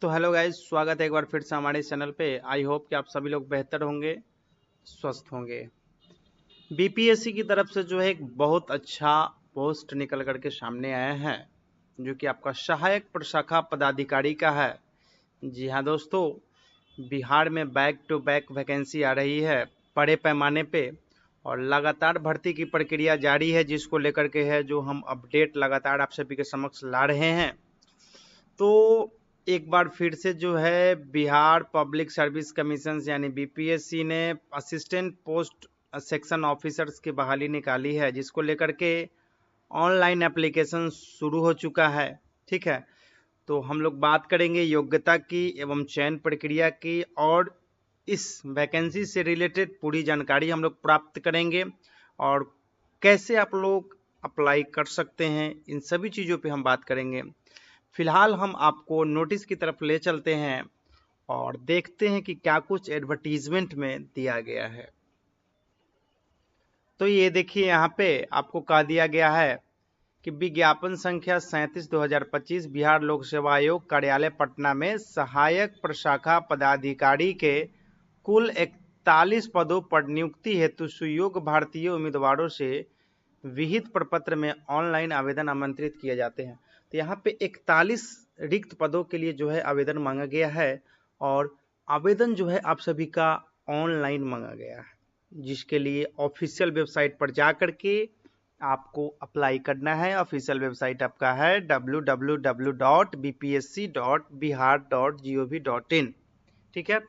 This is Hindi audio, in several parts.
तो हेलो गाइस, स्वागत है एक बार फिर से हमारे चैनल पे। आई होप कि आप सभी लोग बेहतर होंगे, स्वस्थ होंगे। बीपीएससी की तरफ से जो है एक बहुत अच्छा पोस्ट निकल करके सामने आया है, जो कि आपका सहायक प्रशाखा पदाधिकारी का है। जी हाँ दोस्तों, बिहार में बैक टू बैक वैकेंसी आ रही है बड़े पैमाने पे, और लगातार भर्ती की प्रक्रिया जारी है, जिसको लेकर के है जो हम अपडेट लगातार आप सभी के समक्ष ला रहे हैं। तो एक बार फिर से जो है बिहार पब्लिक सर्विस कमीशन यानी बीपीएससी ने असिस्टेंट पोस्ट सेक्शन ऑफिसर्स की बहाली निकाली है, जिसको लेकर के ऑनलाइन एप्लीकेशन शुरू हो चुका है। ठीक है, तो हम लोग बात करेंगे योग्यता की एवं चयन प्रक्रिया की, और इस वैकेंसी से रिलेटेड पूरी जानकारी हम लोग प्राप्त करेंगे, और कैसे आप लोग अप्लाई कर सकते हैं, इन सभी चीज़ों पे हम बात करेंगे। फिलहाल हम आपको नोटिस की तरफ ले चलते हैं और देखते हैं कि क्या कुछ एडवर्टीजमेंट में दिया गया है। तो ये देखिए, यहाँ पे आपको कह दिया गया है कि विज्ञापन संख्या 37/2025 बिहार लोक सेवा आयोग कार्यालय पटना में सहायक प्रशाखा पदाधिकारी के कुल 41 पदों पर नियुक्ति हेतु सुयोग्य भारतीय उम्मीदवारों से विहित प्रपत्र में ऑनलाइन आवेदन आमंत्रित किए जाते हैं। तो यहाँ पे 41 रिक्त पदों के लिए जो है आवेदन मांगा गया है, और आवेदन जो है आप सभी का ऑनलाइन मांगा गया है, जिसके लिए ऑफिशियल वेबसाइट पर जा करके आपको अप्लाई करना है। ऑफिशियल वेबसाइट आपका है www.bpsc.bihar.gov.in। ठीक है,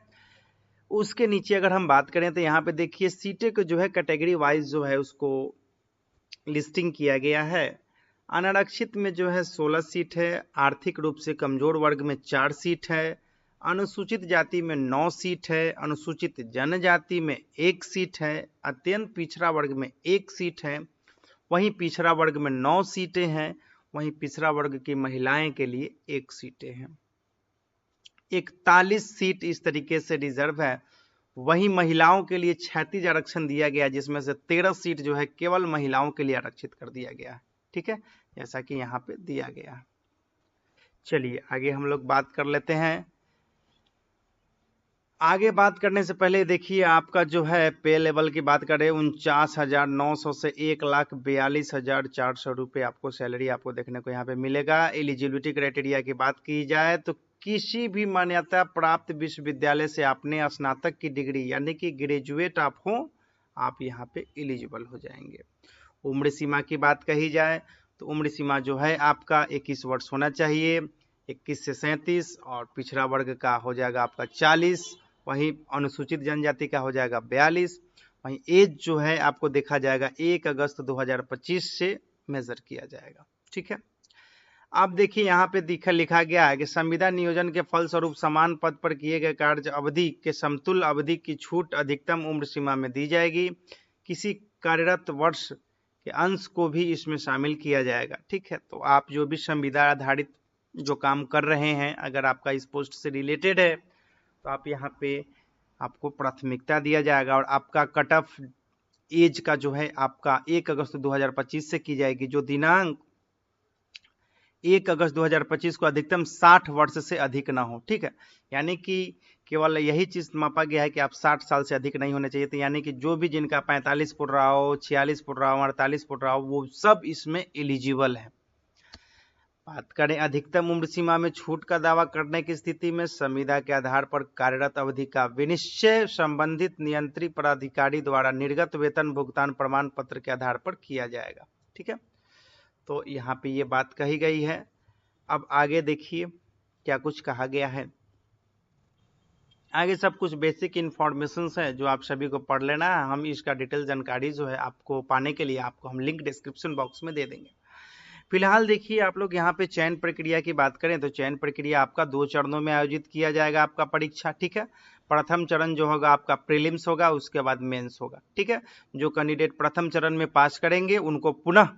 उसके नीचे अगर हम बात करें तो यहाँ पे देखिए सीटें को जो है कैटेगरी वाइज जो है उसको लिस्टिंग किया गया है। अनारक्षित में जो है 16 सीट है, आर्थिक रूप से कमजोर वर्ग में 4 सीट है, अनुसूचित जाति में 9 सीट है, अनुसूचित जनजाति में 1 सीट है, अत्यंत पिछड़ा वर्ग में 1 सीट है, वहीं पिछड़ा वर्ग में 9 सीटें हैं, वहीं पिछड़ा वर्ग की महिलाएं के लिए 1 सीटें हैं। 41 सीट इस तरीके से रिजर्व है। वहीं महिलाओं के लिए 36 आरक्षण दिया गया, जिसमें से 13 सीट जो है केवल महिलाओं के लिए आरक्षित कर दिया गया है। ठीक है, जैसा कि यहाँ पे दिया गया है। चलिए आगे हम लोग बात कर लेते हैं। आगे बात करने से पहले देखिए, आपका जो है पे लेवल की बात करें 49,900 से 1,42,400 रुपये आपको सैलरी आपको देखने को यहाँ पे मिलेगा। एलिजिबिलिटी क्राइटेरिया की बात की जाए तो किसी भी मान्यता प्राप्त विश्वविद्यालय से आपने स्नातक की डिग्री यानी कि ग्रेजुएट आप हो, आप यहाँ पे एलिजिबल हो जाएंगे। उम्र सीमा की बात कही जाए तो उम्र सीमा जो है आपका 21 वर्ष होना चाहिए, 21 से 37, और पिछड़ा वर्ग का हो जाएगा आपका 40, वहीं अनुसूचित जनजाति का हो जाएगा 42। वहीं एज जो है आपको देखा जाएगा 1 अगस्त 2025 से मेजर किया जाएगा। ठीक है, अब देखिए यहाँ पे लिखा गया है कि संविदा नियोजन के फलस्वरूप समान पद पर किए गए कार्य अवधि के समतुल्य अवधि की छूट अधिकतम उम्र सीमा में दी जाएगी। किसी कार्यरत वर्ष के अंश को भी इसमें शामिल किया जाएगा। ठीक है, तो आप जो भी संविदा आधारित जो काम कर रहे हैं, अगर आपका इस पोस्ट से रिलेटेड है तो आप यहाँ पे आपको प्राथमिकता दिया जाएगा, और आपका कट ऑफ एज का जो है आपका 1 अगस्त 2025 से की जाएगी, जो दिनांक 1 अगस्त 2025 को अधिकतम 60 वर्ष से अधिक ना हो। ठीक है, यानी कि केवल यही चीज मापा गया है कि आप 60 साल से अधिक नहीं होने चाहिए। तो यानी कि जो भी जिनका 45 फुट रहा हो, 46 फुट रहा हो, 48 फुट रहा हो, वो सब इसमें एलिजिबल है। बात करें अधिकतम उम्र सीमा में छूट का दावा करने की स्थिति में संविदा के आधार पर कार्यरत अवधि का विनिश्चय संबंधित नियंत्री पदाधिकारी द्वारा निर्गत वेतन भुगतान प्रमाण पत्र के आधार पर किया जाएगा। ठीक है, तो यहाँ पे ये बात कही गई है। अब आगे देखिए क्या कुछ कहा गया है। आगे सब कुछ बेसिक इन्फॉर्मेशन है जो आप सभी को पढ़ लेना है। हम इसका डिटेल जानकारी जो है आपको पाने के लिए आपको हम लिंक डिस्क्रिप्शन बॉक्स में दे देंगे। फिलहाल देखिए, आप लोग यहाँ पे चयन प्रक्रिया की बात करें तो चयन प्रक्रिया आपका 2 चरणों में आयोजित किया जाएगा आपका परीक्षा। ठीक है, प्रथम चरण जो होगा आपका प्रीलिम्स होगा, उसके बाद मेंस होगा। ठीक है, जो कैंडिडेट प्रथम चरण में पास करेंगे उनको पुनः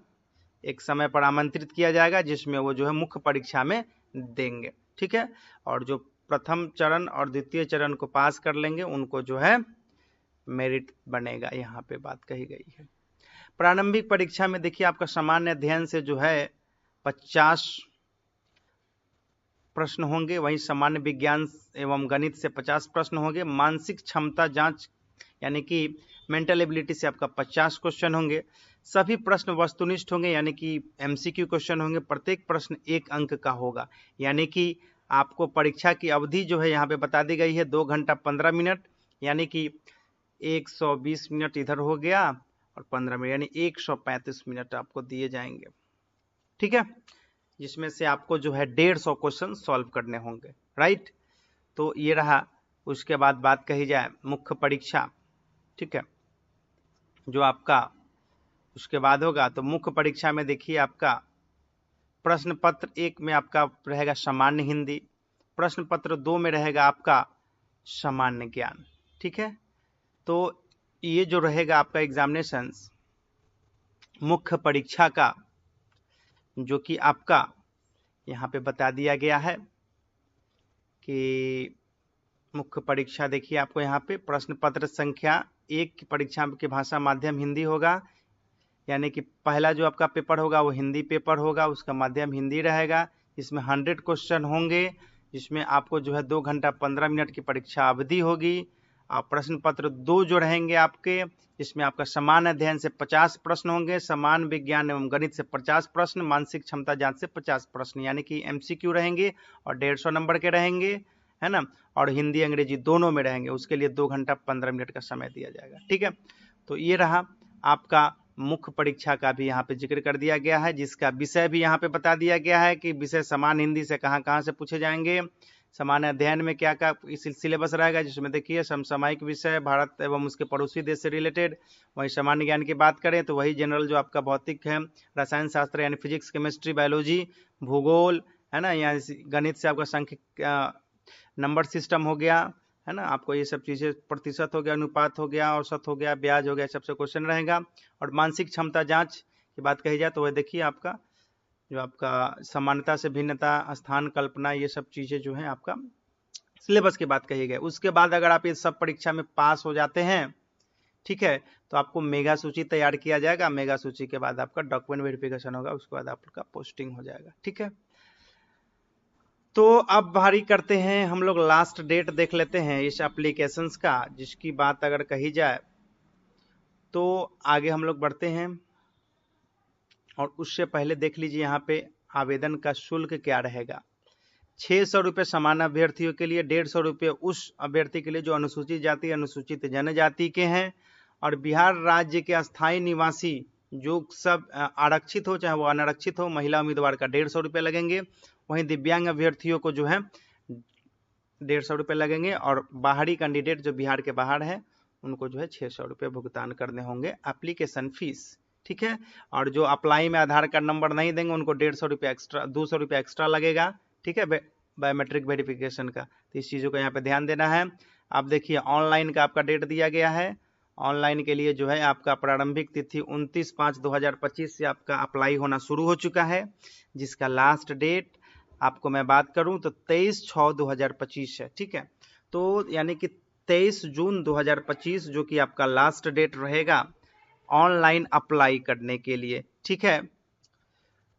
एक समय पर आमंत्रित किया जाएगा, जिसमें वो जो है मुख्य परीक्षा में देंगे। ठीक है, और जो प्रथम चरण और द्वितीय चरण को पास कर लेंगे उनको जो है मेरिट बनेगा, यहाँ पे बात कही गई है। प्रारंभिक परीक्षा में देखिए आपका सामान्य अध्ययन से जो है 50 प्रश्न होंगे, वहीं सामान्य विज्ञान एवं गणित से 50 प्रश्न होंगे। मानसिक क्षमता जांच यानी कि मेंटल एबिलिटी से आपका 50 क्वेश्चन होंगे। सभी प्रश्न वस्तुनिष्ठ होंगे यानी कि एमसीक्यू क्वेश्चन होंगे। प्रत्येक प्रश्न 1 अंक का होगा, यानी कि आपको परीक्षा की अवधि जो है यहाँ पे बता दी गई है 2 घंटा 15 मिनट, यानी कि 120 मिनट इधर हो गया और 15 मिनट यानी 135 मिनट आपको दिए जाएंगे, ठीक है, जिसमें से आपको जो है 150 क्वेश्चन सॉल्व करने होंगे, राइट। तो ये रहा। उसके बाद बात कही जाए मुख्य परीक्षा, ठीक है, जो आपका उसके बाद होगा। तो मुख्य परीक्षा में देखिए आपका प्रश्न पत्र 1 में आपका रहेगा सामान्य हिंदी, प्रश्न पत्र 2 में रहेगा आपका सामान्य ज्ञान, ठीक है। तो ये जो रहेगा आपका एग्जामिनेशन मुख्य परीक्षा का, जो कि आपका यहाँ पे बता दिया गया है कि मुख्य परीक्षा देखिए आपको यहाँ पे प्रश्न पत्र संख्या 1 की परीक्षा की भाषा माध्यम हिंदी होगा, यानी कि पहला जो आपका पेपर होगा वो हिंदी पेपर होगा, उसका माध्यम हिंदी रहेगा। इसमें 100 क्वेश्चन होंगे, जिसमें आपको जो है 2 घंटा 15 मिनट की परीक्षा अवधि होगी। और प्रश्न पत्र 2 जो रहेंगे आपके, जिसमें आपका समान अध्ययन से 50 प्रश्न होंगे, समान विज्ञान एवं गणित से 50 प्रश्न, मानसिक क्षमता जांच से 50 प्रश्न, यानी कि एमसीक्यू रहेंगे और 150 नंबर के रहेंगे, है ना, और हिंदी अंग्रेजी दोनों में रहेंगे। उसके लिए 2 घंटा 15 मिनट का समय दिया जाएगा, ठीक है। तो ये रहा आपका मुख्य परीक्षा का भी यहाँ पे जिक्र कर दिया गया है, जिसका विषय भी यहाँ पे बता दिया गया है कि विषय समान हिंदी से कहाँ से पूछे जाएंगे, समान अध्ययन में क्या क्या इस सिलेबस रहेगा, जिसमें देखिए समसामयिक विषय, भारत एवं उसके पड़ोसी देश से रिलेटेड। वही सामान्य ज्ञान की बात करें तो वही जनरल जो आपका भौतिक है, रसायन शास्त्र यानी फिजिक्स, केमिस्ट्री, बायोलॉजी, भूगोल, है ना, या गणित से आपका संख्या नंबर सिस्टम हो गया, है ना, आपको ये सब चीजें प्रतिशत हो गया, अनुपात हो गया, औसत हो गया, ब्याज हो गया, सबसे क्वेश्चन रहेगा। और मानसिक क्षमता जांच की बात कही जाए तो वह देखिए आपका जो आपका समानता से भिन्नता, स्थान कल्पना, ये सब चीजें जो है आपका सिलेबस की बात कही गई। उसके बाद अगर आप ये सब परीक्षा में पास हो जाते हैं, ठीक है, तो आपको मेगा सूची तैयार किया जाएगा। मेगा सूची के बाद आपका डॉक्यूमेंट वेरिफिकेशन होगा, उसके बाद आपका पोस्टिंग हो जाएगा, ठीक है। तो अब भारी करते हैं हम लोग, लास्ट डेट देख लेते हैं इस एप्लीकेशंस का, जिसकी बात अगर कही जाए तो आगे हम लोग बढ़ते हैं। और उससे पहले देख लीजिए यहाँ पे आवेदन का शुल्क क्या रहेगा। 600 रुपये समान अभ्यर्थियों के लिए, 150 रुपये उस अभ्यर्थी के लिए जो अनुसूचित जाति, अनुसूचित जनजाति के हैं। और बिहार राज्य के अस्थायी निवासी जो सब आरक्षित हो चाहे वो अनारक्षित हो, महिला उम्मीदवार का 150 रुपये लगेंगे। वहीं दिव्यांग अभ्यर्थियों को जो है 150 रुपये लगेंगे। और बाहरी कैंडिडेट जो बिहार के बाहर है उनको जो है 600 रुपये भुगतान करने होंगे एप्लीकेशन फीस, ठीक है। और जो अप्लाई में आधार कार्ड नंबर नहीं देंगे उनको 150 रुपये एक्स्ट्रा, 200 रुपये एक्स्ट्रा लगेगा, ठीक है, बायोमेट्रिक वेरिफिकेशन का। तो इस चीज़ों को यहाँ पे ध्यान देना है। अब देखिए ऑनलाइन का आपका डेट दिया गया है। ऑनलाइन के लिए जो है आपका प्रारंभिक तिथि 29/5/2025 से आपका अप्लाई होना शुरू हो चुका है, जिसका लास्ट डेट आपको मैं बात करूं तो 23/6/2025 है, ठीक है। तो यानी कि 23 जून 2025 जो कि आपका लास्ट डेट रहेगा ऑनलाइन अप्लाई करने के लिए, ठीक है।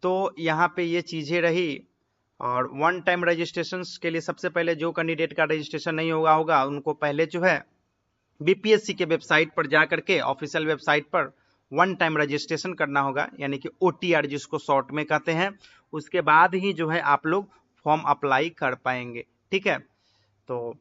तो यहाँ पे ये चीजें रही। और वन टाइम रजिस्ट्रेशन के लिए सबसे पहले जो कैंडिडेट का रजिस्ट्रेशन नहीं होगा उनको पहले जो है बीपीएससी के वेबसाइट पर जा करके, ऑफिशियल वेबसाइट पर वन टाइम रजिस्ट्रेशन करना होगा, यानी कि OTR जिसको शॉर्ट में कहते हैं। उसके बाद ही जो है आप लोग फॉर्म अप्लाई कर पाएंगे, ठीक है। तो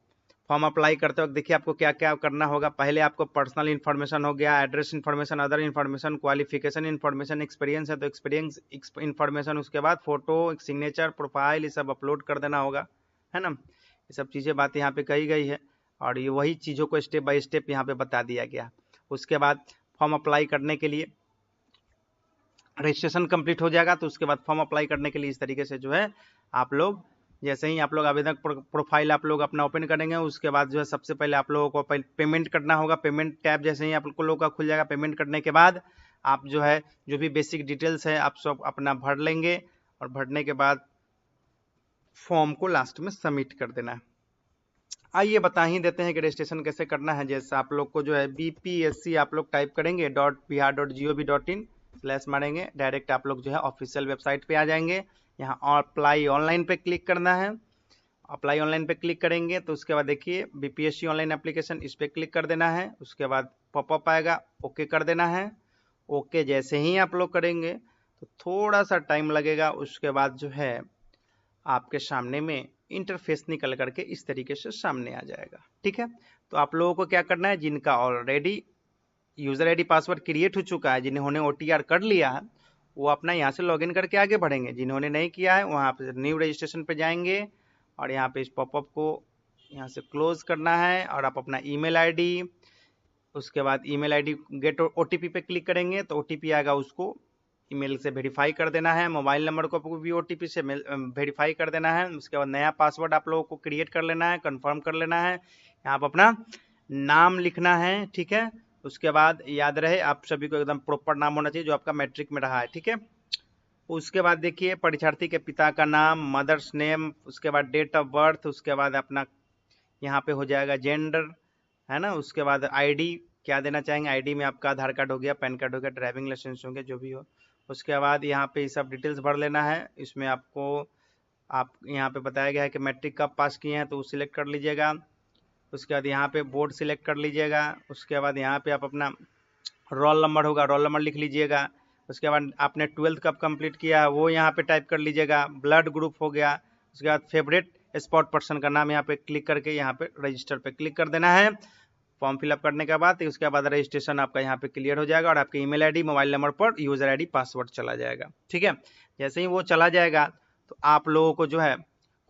फॉर्म अप्लाई करते वक्त देखिए आपको क्या क्या करना होगा। पहले आपको पर्सनल इन्फॉर्मेशन हो गया, address information, other information, qualification information, experience है तो एक्सपीरियंस इन्फॉर्मेशन, उसके बाद फोटो, सिग्नेचर, प्रोफाइल, ये सब अपलोड कर देना होगा, है ना। ये सब चीज़ें बात यहाँ पे कही गई है और ये वही चीज़ों को स्टेप बाय स्टेप यहाँ पे बता दिया गया। उसके बाद फॉर्म अप्लाई करने के लिए रजिस्ट्रेशन कंप्लीट हो जाएगा, तो उसके बाद फॉर्म अप्लाई करने के लिए इस तरीके से जो है आप लोग, जैसे ही आप लोग आवेदक प्रोफाइल आप लोग अपना ओपन करेंगे, उसके बाद जो है सबसे पहले आप लोगों को पेमेंट करना होगा। पेमेंट टैब जैसे ही आप लोगों का खुल जाएगा, पेमेंट करने के बाद आप जो है जो भी बेसिक डिटेल्स है आप सब अपना भर लेंगे और भरने के बाद फॉर्म को लास्ट में सबमिट कर देना है। आइए बता ही देते हैं कि रजिस्ट्रेशन कैसे करना है। जैसे आप लोग को जो है BPSC आप लोग टाइप करेंगे .bihar.gov.in/ मारेंगे, डायरेक्ट आप लोग जो है ऑफिशियल वेबसाइट पे आ जाएंगे। यहाँ अप्लाई ऑनलाइन पे क्लिक करना है। अप्लाई ऑनलाइन पे क्लिक करेंगे तो उसके बाद देखिए बीपीएससी ऑनलाइन एप्लीकेशन, इस पर क्लिक कर देना है। उसके बाद पॉपअप आएगा, ओके कर देना है। ओके जैसे ही आप लोग करेंगे तो थोड़ा सा टाइम लगेगा, उसके बाद जो है आपके सामने में इंटरफेस निकल करके इस तरीके से सामने आ जाएगा। ठीक है, तो आप लोगों को क्या करना है, जिनका already user ID password create हो चुका है, जिन्होंने ओटीआर कर लिया है, वो अपना यहाँ से लॉगिन करके आगे बढ़ेंगे। जिन्होंने नहीं किया है वहाँ पे न्यू रजिस्ट्रेशन पे जाएंगे और यहाँ पे इस पॉपअप को यहाँ से क्लोज करना है और आप अपना ईमेल आईडी, उसके बाद ईमेल आईडी गेट ओटीपी पे क्लिक करेंगे तो ओटीपी आएगा, उसको ईमेल से वेरीफाई कर देना है। मोबाइल नंबर को भी ओटीपी से वेरीफाई कर देना है। उसके बाद नया पासवर्ड आप लोगों को क्रिएट कर लेना है, कंफर्म कर लेना है। यहाँ पर अपना नाम लिखना है। ठीक है, उसके बाद याद रहे आप सभी को एकदम प्रॉपर नाम होना चाहिए जो आपका मैट्रिक में रहा है। ठीक है, उसके बाद देखिए परीक्षार्थी के पिता का नाम, मदर्स नेम, उसके बाद डेट ऑफ बर्थ, उसके बाद अपना यहाँ पे हो जाएगा जेंडर, है ना। उसके बाद आईडी क्या देना चाहेंगे, आईडी में आपका आधार कार्ड हो गया, पैन कार्ड हो गया, ड्राइविंग लाइसेंस हो गया, जो भी हो। उसके बाद यहाँ पे सब डिटेल्स भर लेना है। इसमें आपको आप यहाँ पे बताया गया है कि मैट्रिक कब पास किए हैं तो सिलेक्ट कर लीजिएगा। उसके बाद यहाँ पे बोर्ड सिलेक्ट कर लीजिएगा। उसके बाद यहाँ पे आप अपना रोल नंबर होगा, रोल नंबर लिख लीजिएगा। उसके बाद आपने 12th कब कंप्लीट किया है वो यहाँ पे टाइप कर लीजिएगा। ब्लड ग्रुप हो गया। उसके बाद फेवरेट स्पॉट पर्सन का नाम यहाँ पे क्लिक करके यहाँ पे रजिस्टर पे क्लिक कर देना है। फॉर्म फिलअप करने के बाद उसके बाद रजिस्ट्रेशन आपका यहाँ पे क्लियर हो जाएगा और आपके ईमेल आईडी, मोबाइल नंबर पर यूजर आईडी, पासवर्ड चला जाएगा। ठीक है, जैसे ही वो चला जाएगा तो आप लोगों को जो है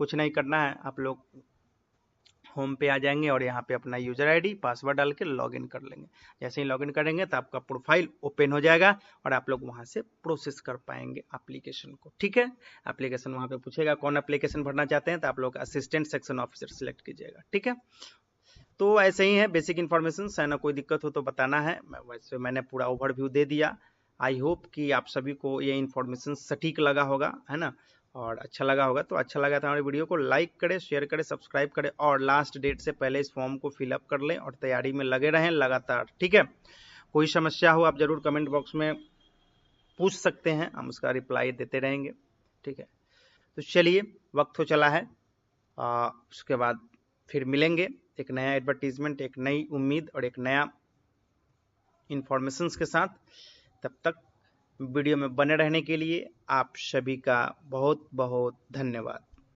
कुछ नहीं करना है, आप लोग होम पे आ जाएंगे और यहाँ पे अपना यूजर आईडी पासवर्ड डाल के लॉगिन कर लेंगे। जैसे ही लॉगिन करेंगे तो आपका प्रोफाइल ओपन हो जाएगा और आप लोग वहाँ से प्रोसेस कर पाएंगे एप्लीकेशन को। ठीक है, एप्लीकेशन वहाँ पे पूछेगा कौन एप्लीकेशन भरना चाहते हैं तो आप लोग असिस्टेंट सेक्शन ऑफिसर सिलेक्ट कीजिएगा। ठीक है, तो ऐसे ही है बेसिक इन्फॉर्मेशन है ना, कोई दिक्कत हो तो बताना है। वैसे मैंने पूरा ओवरव्यू दे दिया। आई होप कि आप सभी को ये इन्फॉर्मेशन सटीक लगा होगा, है ना, और अच्छा लगा होगा। तो अच्छा लगा तो हमारे वीडियो को लाइक करें, शेयर करें, सब्सक्राइब करें और लास्ट डेट से पहले इस फॉर्म को फिलअप कर लें और तैयारी में लगे रहें लगातार। ठीक है, कोई समस्या हो आप जरूर कमेंट बॉक्स में पूछ सकते हैं, हम उसका रिप्लाई देते रहेंगे। ठीक है, तो चलिए वक्त हो चला है, उसके बाद फिर मिलेंगे एक नया एडवर्टीजमेंट, एक नई उम्मीद और एक नया इंफॉर्मेशंस के साथ। तब तक वीडियो में बने रहने के लिए आप सभी का बहुत बहुत धन्यवाद।